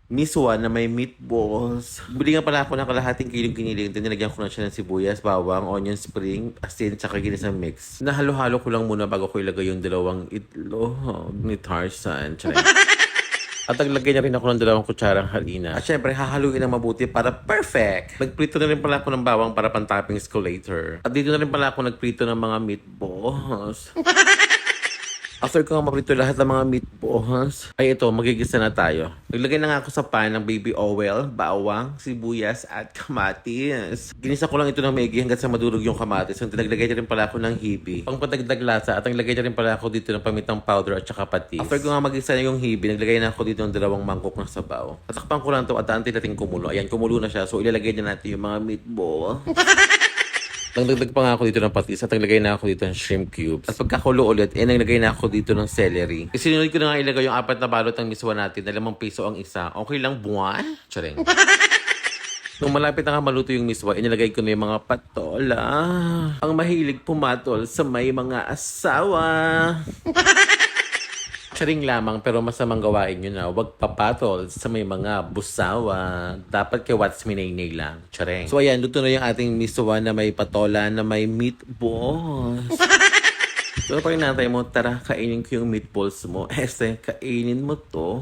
miswa na may meatballs. Bili nga pala ako ng kalahating kilong giniling. Then nilagyan ko na siya ng sibuyas, bawang, onion spring, asin, tsaka ginisang mix. Nahalo-halo ko lang muna bago ko ilagay yung dalawang itlog ni Tarzan. At naglagay na rin ako ng 2 kutsarang harina. At syempre, hahaluin ng mabuti para perfect. Nagprito na rin pala ako ng bawang para pang-toppings ko later. At dito na rin pala ako nagprito ng mga meatballs. After ko nga maprito lahat ng mga meatballs, ay ito, magigisa na tayo. Naglagay na nga ako sa pan ng baby oil, bawang, sibuyas, at kamatis. Ginisa ko lang ito ng maigi hanggang sa madurog yung kamatis. And naglagay na rin pala ako ng hibi. Pang patagdag lasa at naglagay na rin pala ako dito ng pamitang powder at saka patis. After ko nga magisa na yung hibi, naglagay na ako dito ng 2 mangkok ng sabaw. Tatakpan ko lang to at aantay natin kumulo. Ayan, kumulo na siya. So ilalagay na natin yung mga meatball. Nagdagdag pa nga ako dito ng patis at naglagay na ako dito ng shrimp cubes. At pagkakulo ulit, naglagay na ako dito ng celery. Isinunod ko na nga ilagay yung 4 na balot ng miswa natin na 5 piso ang isa. Okay lang buwan? Charing. Nung malapit na nga maluto yung miswa, inilagay ko na yung mga patola. Ang mahilig pumatol sa may mga asawa. Charing lamang pero masamang gawain nyo na. Huwag papatol sa may mga busawa. Dapat kay what's minaynay lang. Charing. So ayan, luto na yung ating miswa na may patola na may meatballs. So pag natay mo, tara, kainin ko yung meatballs mo. Kainin mo to.